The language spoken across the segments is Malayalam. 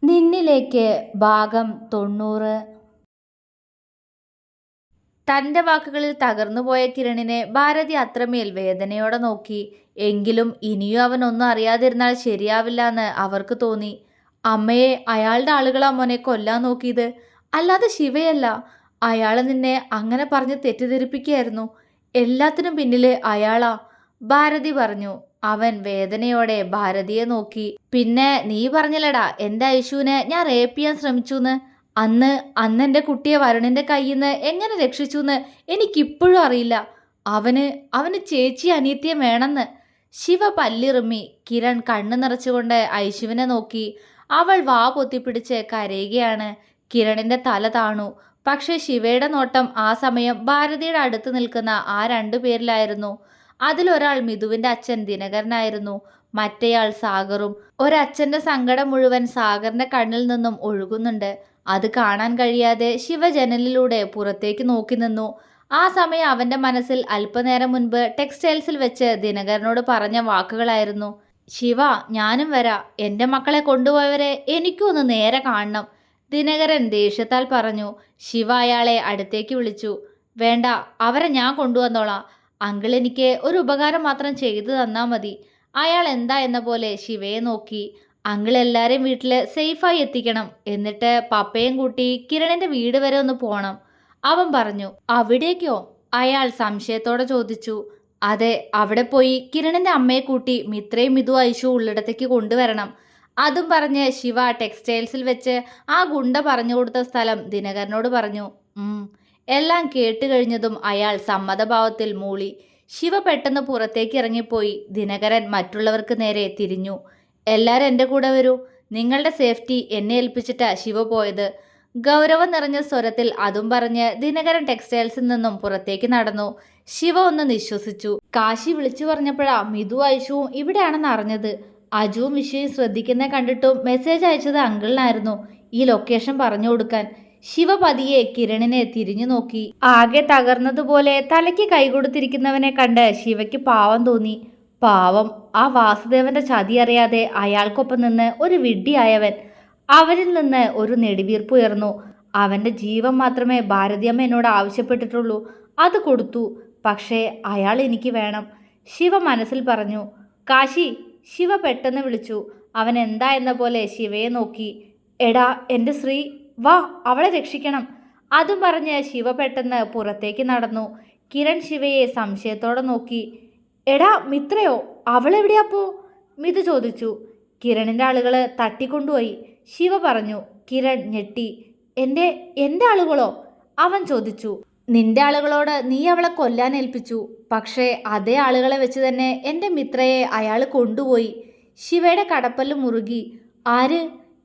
നിന്നിലേക്ക് ഭാഗം 90. തന്റെ വാക്കുകളിൽ തകർന്നുപോയ കിരണിനെ ഭാരതി അത്രമേൽ വേദനയോടെ നോക്കി. എങ്കിലും ഇനിയും അവൻ ഒന്നും അറിയാതിരുന്നാൽ ശരിയാവില്ലെന്ന് അവർക്ക് തോന്നി. അമ്മയെ അയാളുടെ ആളുകളാ മോനെ കൊല്ലാൻ നോക്കിയത്, അല്ലാതെ ശിവയല്ല. അയാള് നിന്നെ അങ്ങനെ പറഞ്ഞ് തെറ്റിദ്ധരിപ്പിക്കുകയായിരുന്നു. എല്ലാത്തിനും പിന്നില് അയാളാ, ഭാരതി പറഞ്ഞു. അവൻ വേദനയോടെ ഭാരതിയെ നോക്കി. പിന്നെ നീ പറഞ്ഞില്ലടാ എന്റെ ഐശുവിനെ ഞാൻ റേപ്പ് ചെയ്യാൻ ശ്രമിച്ചുന്ന്. അന്ന് അന്നെൻ്റെ കുട്ടിയെ വരുണിന്റെ കയ്യിന്ന് എങ്ങനെ രക്ഷിച്ചുന്ന് എനിക്കിപ്പോഴും അറിയില്ല. അവന് അവന് ചേച്ചി അനിയത്തിയെ വേണമെന്ന്. ശിവ പല്ലിറുമ്മി. കിരൺ കണ്ണു നിറച്ചുകൊണ്ട് ഐശുവിനെ നോക്കി. അവൾ വാ പൊത്തിപ്പിടിച്ച് കരയുകയാണ്. കിരണിന്റെ തല താണു. പക്ഷെ ശിവയുടെ നോട്ടം ആ സമയം ഭാരതിയുടെ അടുത്ത് നിൽക്കുന്ന ആ 2 പേരിലായിരുന്നു. അതിലൊരാൾ മിഥുവിന്റെ അച്ഛൻ ദിനകരനായിരുന്നു. മറ്റേയാൾ സാഗറും. ഒരച്ഛന്റെ സങ്കടം മുഴുവൻ സാഗറിന്റെ കണ്ണിൽ നിന്നും ഒഴുകുന്നുണ്ട്. അത് കാണാൻ കഴിയാതെ ശിവ ജനലിലൂടെ പുറത്തേക്ക് നോക്കി നിന്നു. ആ സമയം അവന്റെ മനസ്സിൽ അല്പനേരം മുൻപ് ടെക്സ്റ്റൈൽസിൽ വെച്ച് ദിനകരനോട് പറഞ്ഞ വാക്കുകളായിരുന്നു. ശിവ, ഞാനും വരാം. എൻ്റെ മക്കളെ കൊണ്ടുപോയവരെ എനിക്കും ഒന്ന് നേരെ കാണണം, ദിനകരൻ ദേഷ്യത്താൽ പറഞ്ഞു. ശിവ അയാളെ അടുത്തേക്ക് വിളിച്ചു. വേണ്ട, അവരെ ഞാൻ കൊണ്ടുവന്നോളാം. അങ്കിൾ എനിക്ക് ഒരു ഉപകാരം മാത്രം ചെയ്തു തന്നാൽ മതി. അയാൾ എന്താ എന്ന പോലെ ശിവയെ നോക്കി. അങ്കിൾ എല്ലാവരെയും വീട്ടിൽ സേഫായി എത്തിക്കണം. എന്നിട്ട് പപ്പയും കൂട്ടി കിരണിന്റെ വീട് വരെ ഒന്ന് പോണം, അവൻ പറഞ്ഞു. അവിടേക്കോ? അയാൾ സംശയത്തോടെ ചോദിച്ചു. അതെ, അവിടെ പോയി കിരണിന്റെ അമ്മയെ കൂട്ടി മിത്രയും മിതു ഐശു ഉള്ളിടത്തേക്ക് കൊണ്ടുവരണം. അതും പറഞ്ഞ് ശിവ ടെക്സ്റ്റൈൽസിൽ വെച്ച് ആ ഗുണ്ട പറഞ്ഞു കൊടുത്ത സ്ഥലം ദിനകരനോട് പറഞ്ഞു. എല്ലാം കേട്ട് കഴിഞ്ഞതും അയാൾ സമ്മതഭാവത്തിൽ മൂളി. ശിവ പെട്ടെന്ന് പുറത്തേക്ക് ഇറങ്ങിപ്പോയി. ദിനകരൻ മറ്റുള്ളവർക്ക് നേരെ തിരിഞ്ഞു. എല്ലാവരും എൻ്റെ കൂടെ വരൂ. നിങ്ങളുടെ സേഫ്റ്റി എന്നെ ഏൽപ്പിച്ചിട്ടാ ശിവ പോയത്, ഗൗരവം നിറഞ്ഞ സ്വരത്തിൽ അതും പറഞ്ഞ് ദിനകരൻ ടെക്സ്റ്റൈൽസിൽ നിന്നും പുറത്തേക്ക് നടന്നു. ശിവ ഒന്ന് നിശ്വസിച്ചു. കാശി വിളിച്ചു പറഞ്ഞപ്പോഴാ മിതു ഐശുവും ഇവിടെയാണെന്ന് അറിഞ്ഞത്. അജുവും വിഷയും ശ്രദ്ധിക്കുന്ന കണ്ടിട്ടും മെസ്സേജ് അയച്ചത് അങ്കിളിനായിരുന്നു, ഈ ലൊക്കേഷൻ പറഞ്ഞു കൊടുക്കാൻ. ശിവ പതിയെ കിരണിനെ തിരിഞ്ഞു നോക്കി. ആകെ തകർന്നതുപോലെ തലയ്ക്ക് കൈകൊടുത്തിരിക്കുന്നവനെ കണ്ട് ശിവയ്ക്ക് പാവം തോന്നി. പാവം, ആ വാസുദേവന്റെ ചതി അറിയാതെ അയാൾക്കൊപ്പം നിന്ന് ഒരു വിഡ്ഢിയായവൻ. അവരിൽ നിന്ന് ഒരു നെടുവീർപ്പ് ഉയർന്നു. അവന്റെ ജീവൻ മാത്രമേ ഭാരതിയമ്മ എന്നോട് ആവശ്യപ്പെട്ടിട്ടുള്ളൂ, അത് കൊടുത്തു. പക്ഷേ അയാൾ എനിക്ക് വേണം, ശിവ മനസ്സിൽ പറഞ്ഞു. കാശി, ശിവ പെട്ടെന്ന് വിളിച്ചു. അവൻ എന്താ എന്ന പോലെ ശിവയെ നോക്കി. എടാ എൻ്റെ ശ്രീ, വാ, അവളെ രക്ഷിക്കണം. അതും പറഞ്ഞ് ശിവ പെട്ടെന്ന് പുറത്തേക്ക് നടന്നു. കിരൺ ശിവയെ സംശയത്തോടെ നോക്കി. എടാ മിത്രയോ, അവളെവിടെയാപ്പോ? മിതു ചോദിച്ചു. കിരണിൻ്റെ ആളുകൾ തട്ടിക്കൊണ്ടുപോയി, ശിവ പറഞ്ഞു. കിരൺ ഞെട്ടി. എൻ്റെ ആളുകളോ? അവൻ ചോദിച്ചു. നിന്റെ ആളുകളോട് നീ അവളെ കൊല്ലാൻ ഏൽപ്പിച്ചു. പക്ഷേ അതേ ആളുകളെ വെച്ച് തന്നെ എൻ്റെ മിത്രയെ അയാൾ കൊണ്ടുപോയി. ശിവയുടെ കടപ്പല്ല് മുറുകി. ആര്?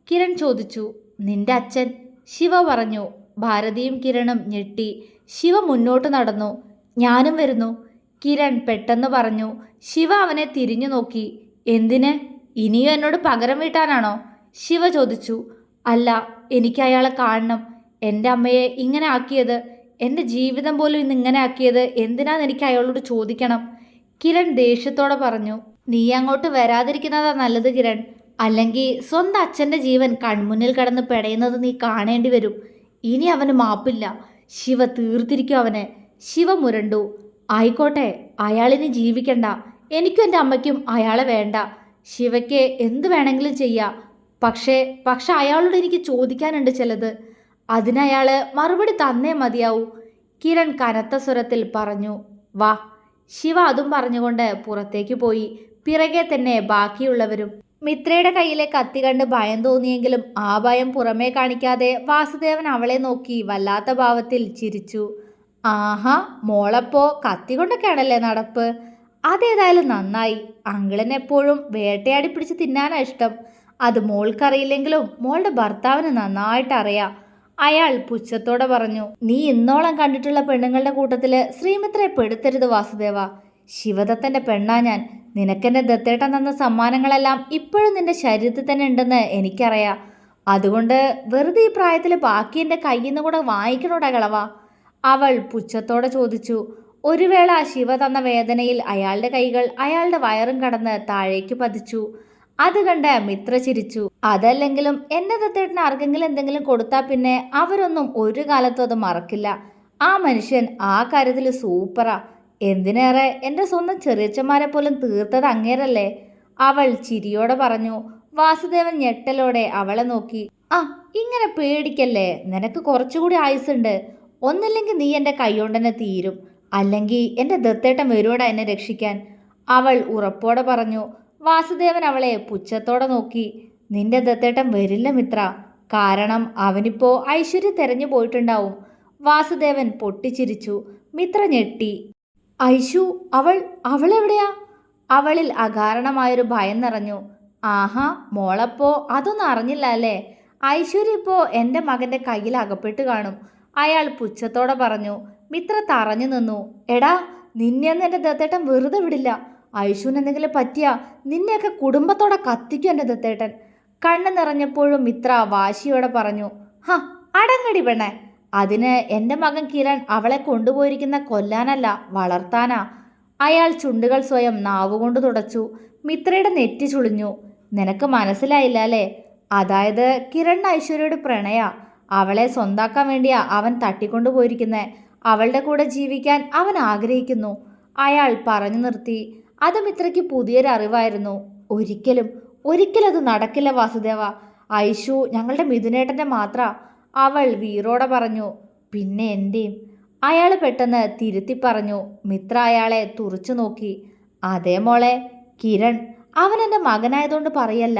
കിരൺ ചോദിച്ചു. നിന്റെ അച്ഛൻ, ശിവ പറഞ്ഞു. ഭാരതിയും കിരണും ഞെട്ടി. ശിവ മുന്നോട്ട് നടന്നു. ഞാനും വരുന്നു, കിരൺ പെട്ടെന്ന് പറഞ്ഞു. ശിവ അവനെ തിരിഞ്ഞു നോക്കി. എന്തിന്? ഇനിയും എന്നോട് പകരം വീട്ടാനാണോ? ശിവ ചോദിച്ചു. അല്ല, എനിക്ക് അയാളെ കാണണം. എൻ്റെ അമ്മയെ ഇങ്ങനെ ആക്കിയത്, എൻ്റെ ജീവിതം പോലും ഇന്ന് ഇങ്ങനെ ആക്കിയത് എന്തിനാന്ന് എനിക്ക് അയാളോട് ചോദിക്കണം, കിരൺ ദേഷ്യത്തോടെ പറഞ്ഞു. നീ അങ്ങോട്ട് വരാതിരിക്കുന്നതാ നല്ലത് കിരൺ. അല്ലെങ്കിൽ സ്വന്തം അച്ഛൻ്റെ ജീവൻ കൺമുന്നിൽ കടന്ന് പെടയുന്നത് നീ കാണേണ്ടി വരും. ഇനി അവന് മാപ്പില്ല. ശിവ തീർത്തിരിക്കും അവന്. ശിവ മുരണ്ടു. ആയിക്കോട്ടെ, അയാളിനി ജീവിക്കണ്ട. എനിക്കും എൻ്റെ അമ്മയ്ക്കും അയാളെ വേണ്ട. ശിവയ്ക്ക് എന്ത് വേണമെങ്കിലും ചെയ്യാം. പക്ഷേ അയാളോട് എനിക്ക് ചോദിക്കാനുണ്ട് ചിലത്. അതിനയാൾ മറുപടി തന്നേ മതിയാവൂ, കിരൺ കനത്ത സ്വരത്തിൽ പറഞ്ഞു. വാ. ശിവ അതും പറഞ്ഞുകൊണ്ട് പുറത്തേക്ക് പോയി. പിറകെ തന്നെ ബാക്കിയുള്ളവരും. മിത്രയുടെ കയ്യിലെ കത്തി കണ്ട് ഭയം തോന്നിയെങ്കിലും ആ ഭയം പുറമേ കാണിക്കാതെ വാസുദേവൻ അവളെ നോക്കി വല്ലാത്ത ഭാവത്തിൽ ചിരിച്ചു. ആഹാ, മോളപ്പോ കത്തി കൊണ്ടൊക്കെയാണല്ലേ നടപ്പ്? അതേതായാലും നന്നായി. അങ്കിളിന് എപ്പോഴും വേട്ടയാടി പിടിച്ച് തിന്നാനാ ഇഷ്ടം. അത് മോൾക്കറിയില്ലെങ്കിലും മോളുടെ ഭർത്താവിന് നന്നായിട്ട് അറിയാം, അയാൾ പുച്ഛത്തോടെ പറഞ്ഞു. നീ ഇന്നോളം കണ്ടിട്ടുള്ള പെണ്ണുങ്ങളുടെ കൂട്ടത്തില് ശ്രീമിത്രയെ പെടുത്തരുത് വാസുദേവ. ശിവദത്തന്റെ പെണ്ണാ ഞാൻ. നിനക്കെന്റെ ദത്തേട്ടൻ തന്ന സമ്മാനങ്ങളെല്ലാം ഇപ്പോഴും നിന്റെ ശരീരത്തിൽ തന്നെ ഉണ്ടെന്ന് എനിക്കറിയാം. അതുകൊണ്ട് വെറുതെ ഈ പ്രായത്തിൽ ബാക്കി എൻ്റെ കയ്യിൽ നിന്ന് കൂടെ വാങ്ങിക്കണോടാ കളവാ, അവൾ പുച്ഛത്തോടെ ചോദിച്ചു. ഒരു വേള ശിവ തന്ന വേദനയിൽ അയാളുടെ കൈകൾ അയാളുടെ വയറും കടന്ന് താഴേക്ക് പതിച്ചു. അത് കണ്ട മിത്ര ചിരിച്ചു. അതല്ലെങ്കിലും എന്റെ ദത്തേട്ടന് ആർക്കെങ്കിലും എന്തെങ്കിലും കൊടുത്താൽ പിന്നെ അവരൊന്നും ഒരു കാലത്തും അത് മറക്കില്ല. ആ മനുഷ്യൻ ആ കാര്യത്തിൽ സൂപ്പറാ. എന്തിനേറെ എൻ്റെ സ്വന്തം ചെറിയച്ചന്മാരെ പോലും തീർത്തത് അങ്ങേരല്ലേ, അവൾ ചിരിയോടെ പറഞ്ഞു. വാസുദേവൻ ഞെട്ടലോടെ അവളെ നോക്കി. ആ, ഇങ്ങനെ പേടിക്കല്ലേ, നിനക്ക് കുറച്ചുകൂടി ആയുസുണ്ട്. ഒന്നില്ലെങ്കിൽ നീ എൻ്റെ കൈകൊണ്ടെന്നെ തീരും, അല്ലെങ്കിൽ എൻ്റെ ദത്തേട്ടൻ വരുവോടാ എന്നെ രക്ഷിക്കാൻ, അവൾ ഉറപ്പോടെ പറഞ്ഞു. വാസുദേവൻ അവളെ പുച്ഛത്തോടെ നോക്കി. നിന്റെ ദത്തേട്ടൻ വരില്ല മിത്ര, കാരണം അവനിപ്പോ ഐശ്വര്യ തെരഞ്ഞു പോയിട്ടുണ്ടാവും. വാസുദേവൻ പൊട്ടിച്ചിരിച്ചു. മിത്ര ഞെട്ടി. ഐശു, അവളെവിടെയാ? അവളിൽ അകാരണമായൊരു ഭയം നിറഞ്ഞു. ആഹാ, മോളപ്പോ അതൊന്നും അറിഞ്ഞില്ല അല്ലേ? ഐശ്വര്യ ഇപ്പോ എൻ്റെ മകൻ്റെ കയ്യിൽ അകപ്പെട്ട് കാണും, അയാൾ പുച്ഛത്തോടെ പറഞ്ഞു. മിത്ര തറഞ്ഞു നിന്നു. എടാ, നിന്നെയൊന്നും എൻ്റെ ദത്തേട്ടൻ വെറുതെ വിടില്ല. ഐശുവിന് എന്തെങ്കിലും പറ്റിയാ നിന്നെയൊക്കെ കുടുംബത്തോടെ കത്തിക്കും എൻ്റെ ദത്തേട്ടൻ. കണ്ണ് നിറഞ്ഞപ്പോഴും മിത്ര വാശിയോടെ പറഞ്ഞു. ഹ, അടങ്ങടി പെണ്ണെ. അതിന് എൻ്റെ മകൻ കിരൺ അവളെ കൊണ്ടുപോയിരിക്കുന്ന കൊല്ലാനല്ല, വളർത്താനാ. അയാൾ ചുണ്ടുകൾ സ്വയം നാവുകൊണ്ട് തുടച്ചു. മിത്രയുടെ നെറ്റി ചുളിഞ്ഞു. നിനക്ക് മനസ്സിലായില്ല അല്ലേ? അതായത് കിരൺ ഐശ്വര്യയോട് പ്രണയ, അവളെ സ്വന്താക്കാൻ വേണ്ടിയാ അവൻ തട്ടിക്കൊണ്ടുപോയിരിക്കുന്നേ. അവളുടെ കൂടെ ജീവിക്കാൻ അവൻ ആഗ്രഹിക്കുന്നു, അയാൾ പറഞ്ഞു നിർത്തി. അത് മിത്രയ്ക്ക് പുതിയൊരറിവായിരുന്നു. ഒരിക്കലും അത് നടക്കില്ല വാസുദേവ. ഐശു ഞങ്ങളുടെ മിഥുനേട്ടൻ്റെ മാത്ര, അവൾ വീറോടെ പറഞ്ഞു. പിന്നെ എൻ്റെയും, അയാൾ പെട്ടെന്ന് തിരുത്തി പറഞ്ഞു. മിത്ര അയാളെ തുറച്ചു നോക്കി. അതേ മോളെ, കിരൺ അവൻ എൻ്റെ മകനായതുകൊണ്ട് പറയല്ല,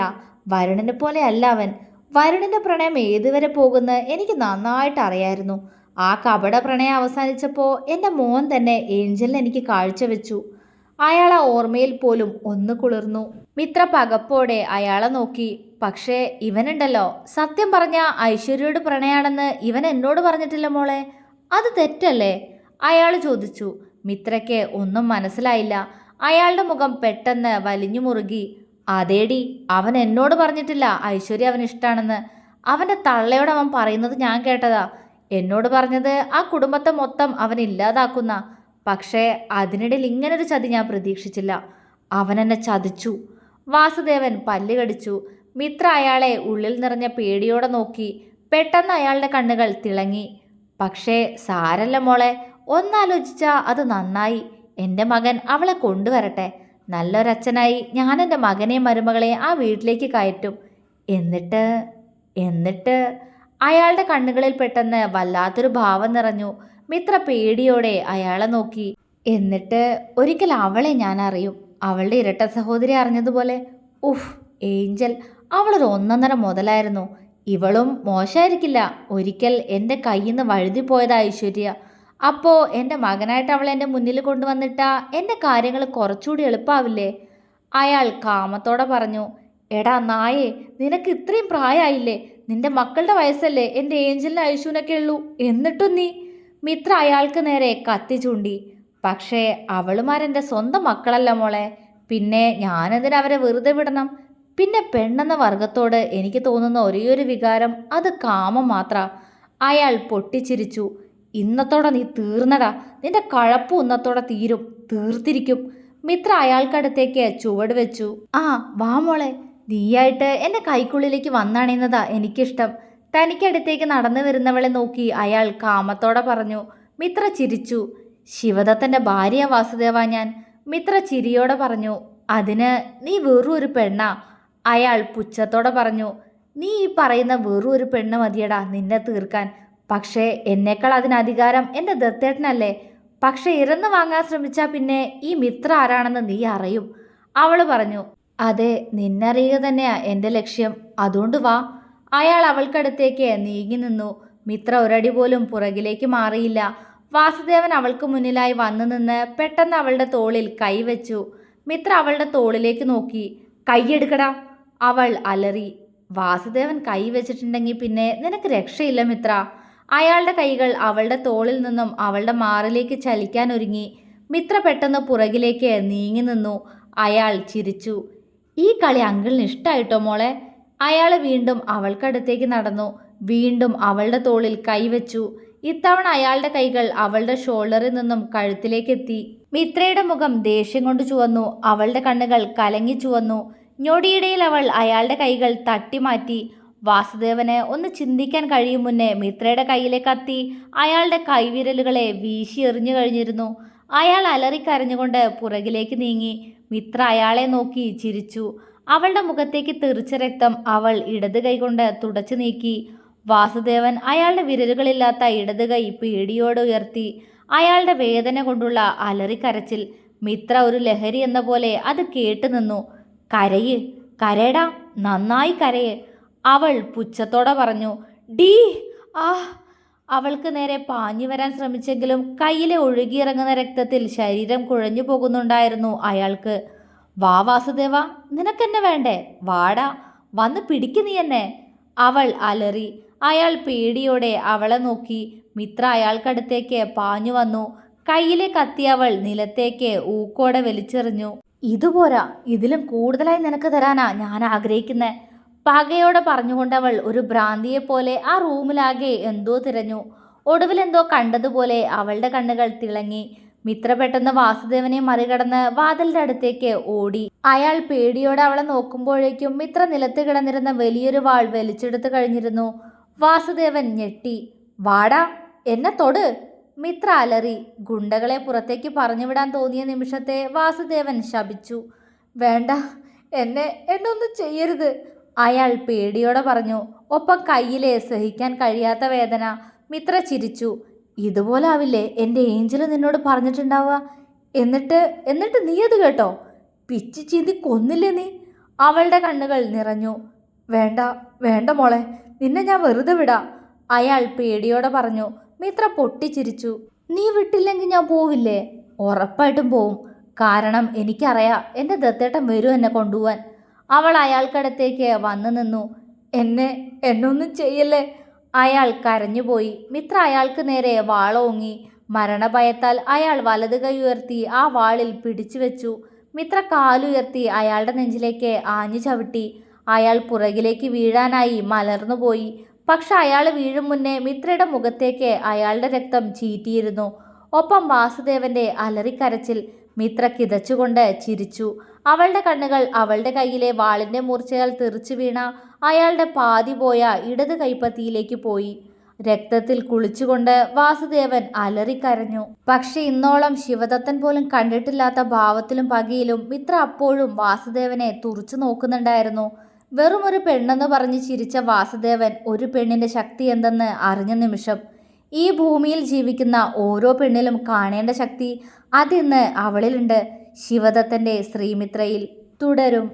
വരുണിനെ പോലെ അല്ല അവൻ. വരുണിൻ്റെ പ്രണയം ഏതുവരെ പോകുന്ന എനിക്ക് നന്നായിട്ട് അറിയായിരുന്നു. ആ കപട പ്രണയം അവസാനിച്ചപ്പോൾ എൻ്റെ മോൻ തന്നെ ഏഞ്ചലിനെ എനിക്ക് കാഴ്ചവെച്ചു. അയാൾ ആ ഓർമ്മയിൽ പോലും ഒന്ന് കുളിർന്നു. മിത്ര പകപ്പോടെ അയാളെ നോക്കി. പക്ഷേ ഇവനുണ്ടല്ലോ, സത്യം പറഞ്ഞ ഐശ്വര്യയോട് പ്രണയാണെന്ന് ഇവൻ എന്നോട് പറഞ്ഞിട്ടില്ല മോളെ, അത് തെറ്റല്ലേ? അയാൾ ചോദിച്ചു. മിത്രയ്ക്ക് ഒന്നും മനസ്സിലായില്ല. അയാളുടെ മുഖം പെട്ടെന്ന് വലിഞ്ഞു മുറുകി. അതേടി, അവൻ എന്നോട് പറഞ്ഞിട്ടില്ല ഐശ്വര്യ അവൻ ഇഷ്ടാണെന്ന്. അവൻ്റെ തള്ളയോട് അവൻ പറയുന്നത് ഞാൻ കേട്ടതാ. എന്നോട് പറഞ്ഞത് ആ കുടുംബത്തെ മൊത്തം അവൻ ഇല്ലാതാക്കുന്ന. പക്ഷേ അതിനിടയിൽ ഇങ്ങനൊരു ചതി ഞാൻ പ്രതീക്ഷിച്ചില്ല. അവൻ എന്നെ ചതിച്ചു. വാസുദേവൻ പല്ല് കടിച്ചു. മിത്ര അയാളെ ഉള്ളിൽ നിറഞ്ഞ പേടിയോടെ നോക്കി. പെട്ടെന്ന് അയാളുടെ കണ്ണുകൾ തിളങ്ങി. പക്ഷേ സാരല്ല മോളെ, ഒന്നാലോചിച്ചാ അത് നന്നായി. എൻ്റെ മകൻ അവളെ കൊണ്ടുവരട്ടെ. നല്ലൊരച്ഛനായി ഞാൻ എൻ്റെ മകനെയും മരുമകളെയും ആ വീട്ടിലേക്ക് കയറ്റും. എന്നിട്ട് അയാളുടെ കണ്ണുകളിൽ പെട്ടെന്ന് വല്ലാത്തൊരു ഭാവം നിറഞ്ഞു. മിത്ര പേടിയോടെ അയാളെ നോക്കി. എന്നിട്ട് ഒരിക്കൽ അവളെ ഞാൻ അറിയും, അവളുടെ ഇരട്ട സഹോദരി അറിഞ്ഞതുപോലെ. ഉഫ്, ഏഞ്ചൽ അവളൊരു ഒന്നൊന്നര മുതലായിരുന്നു. ഇവളും മോശമായിരിക്കില്ല. ഒരിക്കൽ എൻ്റെ കയ്യിൽ നിന്ന് വഴുതി പോയത് ഐശ്വര്യ. അപ്പോൾ എൻ്റെ മകനായിട്ട് അവളെ എൻ്റെ മുന്നിൽ കൊണ്ടുവന്നിട്ടാ എൻ്റെ കാര്യങ്ങൾ കുറച്ചുകൂടി എളുപ്പമാവില്ലേ? അയാൾ കാമത്തോടെ പറഞ്ഞു. എടാ നായേ, നിനക്ക് ഇത്രയും പ്രായമായില്ലേ? നിന്റെ മക്കളുടെ വയസ്സല്ലേ എൻ്റെ ഏഞ്ചലിന് ഐശുവിനൊക്കെ ഉള്ളൂ, എന്നിട്ടും നീ? മിത്ര അയാൾക്ക് നേരെ കത്തി ചൂണ്ടി. പക്ഷേ അവളുമാരെൻ്റെ സ്വന്തം മക്കളല്ല മോളെ, പിന്നെ ഞാനെന്തിനാ അവരെ വെറുതെ വിടണം? പിന്നെ പെണ്ണെന്ന വർഗത്തോട് എനിക്ക് തോന്നുന്ന ഒരേയൊരു വികാരം അത് കാമം മാത്ര. അയാൾ പൊട്ടിച്ചിരിച്ചു. ഇന്നത്തോടെ നീ തീർന്നടാ, നിന്റെ കഴപ്പും ഇന്നത്തോടെ തീരും, തീർത്തിരിക്കും. മിത്ര അയാൾക്കടുത്തേക്ക് ചുവട് വെച്ചു. ആ വാ മോളെ, നീയായിട്ട് എൻ്റെ കൈക്കുള്ളിലേക്ക് വന്നണയുന്നതാ എനിക്കിഷ്ടം. തനിക്കടുത്തേക്ക് നടന്നു വരുന്നവളെ നോക്കി അയാൾ കാമത്തോടെ പറഞ്ഞു. മിത്ര ചിരിച്ചു. ശിവദത്തൻ്റെ ഭാര്യ വാസുദേവ ഞാൻ, മിത്ര ചിരിയോടെ പറഞ്ഞു. അതിന് നീ വെറും ഒരു പെണ്ണാ, അയാൾ പുച്ഛത്തോടെ പറഞ്ഞു. നീ ഈ പറയുന്ന വെറും ഒരു പെണ്ണ് മതിയടാ നിന്നെ തീർക്കാൻ. പക്ഷേ എന്നേക്കാൾ അതിനധികാരം എൻ്റെ ദത്തേട്ടനല്ലേ? പക്ഷെ ഇരന്ന് വാങ്ങാൻ ശ്രമിച്ചാൽ പിന്നെ ഈ മിത്ര ആരാണെന്ന് നീ അറിയും, അവൾ പറഞ്ഞു. അതെ, നിന്നറിയുക തന്നെയാ എൻ്റെ ലക്ഷ്യം, അതുകൊണ്ട് വാ. അയാൾ അവൾക്കടുത്തേക്ക് നീങ്ങി നിന്നു. മിത്ര ഒരടി പോലും പുറകിലേക്ക് മാറിയില്ല. വാസുദേവൻ അവൾക്ക് മുന്നിലായി വന്നു നിന്ന് പെട്ടെന്ന് അവളുടെ തോളിൽ കൈവച്ചു. മിത്ര അവളുടെ തോളിലേക്ക് നോക്കി. കൈയെടുക്കടാ, അവൾ അലറി. വാസുദേവൻ കൈ വെച്ചിട്ടുണ്ടെങ്കിൽ പിന്നെ നിനക്ക് രക്ഷയില്ല മിത്ര. അയാളുടെ കൈകൾ അവളുടെ തോളിൽ നിന്നും അവളുടെ മാറിലേക്ക് ചലിക്കാൻ ഒരുങ്ങി. മിത്ര പെട്ടെന്ന് പുറകിലേക്ക് നീങ്ങി നിന്നു. അയാൾ ചിരിച്ചു. ഈ കളി അങ്കിളിന് ഇഷ്ടമായിട്ടോ മോളെ? അയാൾ വീണ്ടും അവൾക്കടുത്തേക്ക് നടന്നു. വീണ്ടും അവളുടെ തോളിൽ കൈവച്ചു. ഇത്തവണ അയാളുടെ കൈകൾ അവളുടെ ഷോൾഡറിൽ നിന്നും കഴുത്തിലേക്കെത്തി. മിത്രയുടെ മുഖം ദേഷ്യം കൊണ്ട് ചുവന്നു. അവളുടെ കണ്ണുകൾ കലങ്ങി ചുവന്നു. ഞൊടിയിടയിൽ അവൾ അയാളുടെ കൈകൾ തട്ടിമാറ്റി. വാസുദേവന് ഒന്ന് ചിന്തിക്കാൻ കഴിയും മുന്നേ മിത്രയുടെ കയ്യിലെ കത്തി അയാളുടെ കൈവിരലുകളെ വീശി എറിഞ്ഞു കഴിഞ്ഞിരുന്നു. അയാൾ അലറിക്കരഞ്ഞുകൊണ്ട് പുറകിലേക്ക് നീങ്ങി. മിത്ര അയാളെ നോക്കി ചിരിച്ചു. അവളുടെ മുഖത്തേക്ക് തെറിച്ച രക്തം അവൾ ഇടത് കൈകൊണ്ട് തുടച്ചു നീക്കി. വാസുദേവൻ അയാളുടെ വിരലുകളില്ലാത്ത ഇടത് കൈ പേടിയോടെ ഉയർത്തി. അയാളുടെ വേദന കൊണ്ടുള്ള അലറിക്കരച്ചിൽ. മിത്ര ഒരു ലഹരി എന്ന പോലെ അത് കേട്ടു നിന്നു. കരയ്, കരയടാ, നന്നായി കരയ്, അവൾ പുച്ഛത്തോടെ പറഞ്ഞു. ഡീ ആ അവൾക്ക് നേരെ പാഞ്ഞു വരാൻ ശ്രമിച്ചെങ്കിലും കയ്യിലെ ഒഴുകിയിറങ്ങുന്ന രക്തത്തിൽ ശരീരം കുഴഞ്ഞു പോകുന്നുണ്ടായിരുന്നു അയാൾക്ക്. വാ വാസുദേവ, നിനക്കെന്നെ വേണ്ടേ? വാടാ, വന്ന് പിടിക്ക് നീ എന്നെ, അവൾ അലറി. അയാൾ പേടിയോടെ അവളെ നോക്കി. മിത്ര അയാൾക്കടുത്തേക്ക് പാഞ്ഞു വന്നു. കയ്യിലെ കത്തി അവൾ നിലത്തേക്ക് ഊക്കോടെ വലിച്ചെറിഞ്ഞു. ഇതുപോരാ, ഇതിലും കൂടുതലായി നിനക്ക് തരാനാ ഞാൻ ആഗ്രഹിക്കുന്നത്, പകയോടെ പറഞ്ഞുകൊണ്ടവൾ ഒരു ഭ്രാന്തിയെപ്പോലെ ആ റൂമിലാകെ എന്തോ തിരഞ്ഞു. ഒടുവിൽ എന്തോ കണ്ടതുപോലെ അവളുടെ കണ്ണുകൾ തിളങ്ങി. മിത്ര പെട്ടെന്ന് വാസുദേവനെ മറികടന്ന് വാതിലിന്റെ അടുത്തേക്ക് ഓടി. അയാൾ പേടിയോടെ അവളെ നോക്കുമ്പോഴേക്കും മിത്ര നിലത്ത് കിടന്നിരുന്ന വലിയൊരു വാൾ വലിച്ചെടുത്തു കഴിഞ്ഞിരുന്നു. വാസുദേവൻ ഞെട്ടി. വാടാ, എന്നെ തൊട്, മിത്ര അലറി. ഗുണ്ടകളെ പുറത്തേക്ക് പറഞ്ഞുവിടാൻ തോന്നിയ നിമിഷത്തെ വാസുദേവൻ ശപിച്ചു. വേണ്ട, എന്നെ ഒന്നും ചെയ്യരുത്, അയാൾ പേടിയോടെ പറഞ്ഞു. ഒപ്പം കയ്യിലെ സഹിക്കാൻ കഴിയാത്ത വേദന. മിത്ര ചിരിച്ചു. ഇതുപോലെ ആവില്ലേ എൻ്റെ ഏഞ്ചൽ നിന്നോട് പറഞ്ഞിട്ടുണ്ടാവുക? എന്നിട്ട് നീ അത് കേട്ടോ? പിച്ചി ചീന്തി കൊന്നില്ലേ നീ? അവളുടെ കണ്ണുകൾ നിറഞ്ഞു. വേണ്ട വേണ്ട മോളെ, നിന്നെ ഞാൻ വെറുതെ വിടാം, അയാൾ പേടിയോടെ പറഞ്ഞു. മിത്ര പൊട്ടിച്ചിരിച്ചു. നീ വിട്ടില്ലെങ്കിൽ ഞാൻ പോവില്ലേ? ഉറപ്പായിട്ടും പോവും, കാരണം എനിക്കറിയാം എൻ്റെ ദത്തേട്ടൻ വരും എന്നെ കൊണ്ടുപോവാൻ. അവൾ അയാൾക്കടുത്തേക്ക് വന്നു നിന്നു. എന്നൊന്നും ചെയ്യല്ലേ, അയാൾ കരഞ്ഞുപോയി. മിത്ര അയാൾക്ക് നേരെ വാളോങ്ങി. മരണഭയത്താൽ അയാൾ വലത് കൈ ഉയർത്തി ആ വാളിൽ പിടിച്ചു വെച്ചു. മിത്ര കാലുയർത്തി അയാളുടെ നെഞ്ചിലേക്ക് ആഞ്ഞു ചവിട്ടി. അയാൾ പുറകിലേക്ക് വീഴാനായി മലർന്നുപോയി. പക്ഷെ അയാൾ വീഴും മുന്നേ മിത്രയുടെ മുഖത്തേക്ക് അയാളുടെ രക്തം ചീറ്റിയിരുന്നു. ഒപ്പം വാസുദേവന്റെ അലറിക്കരച്ചിൽ. മിത്ര കിതച്ചുകൊണ്ട് ചിരിച്ചു. അവളുടെ കണ്ണുകൾ അവളുടെ കയ്യിലെ വാളിന്റെ മൂർച്ചയാൽ തെറിച്ചു വീണ അയാളുടെ പാതി പോയ ഇടത് കൈപ്പത്തിയിലേക്ക് പോയി. രക്തത്തിൽ കുളിച്ചുകൊണ്ട് വാസുദേവൻ അലറിക്കരഞ്ഞു. പക്ഷെ ഇന്നോളം ശിവദത്തൻ പോലും കണ്ടിട്ടില്ലാത്ത ഭാവത്തിലും പകയിലും മിത്ര അപ്പോഴും വാസുദേവനെ തുറച്ചു നോക്കുന്നുണ്ടായിരുന്നു. വെറും ഒരു പെണ്ണെന്ന് പറഞ്ഞ് ചിരിച്ച വാസുദേവൻ ഒരു പെണ്ണിന്റെ ശക്തി എന്തെന്ന് അറിഞ്ഞ നിമിഷം ഈ ഭൂമിയിൽ ജീവിക്കുന്ന ഓരോ പെണ്ണിലും കാണേണ്ട ശക്തി അതിന്ന് അവളിലുണ്ട്, ശിവദത്തന്റെ ശ്രീമിത്രയിൽ. തുടരും.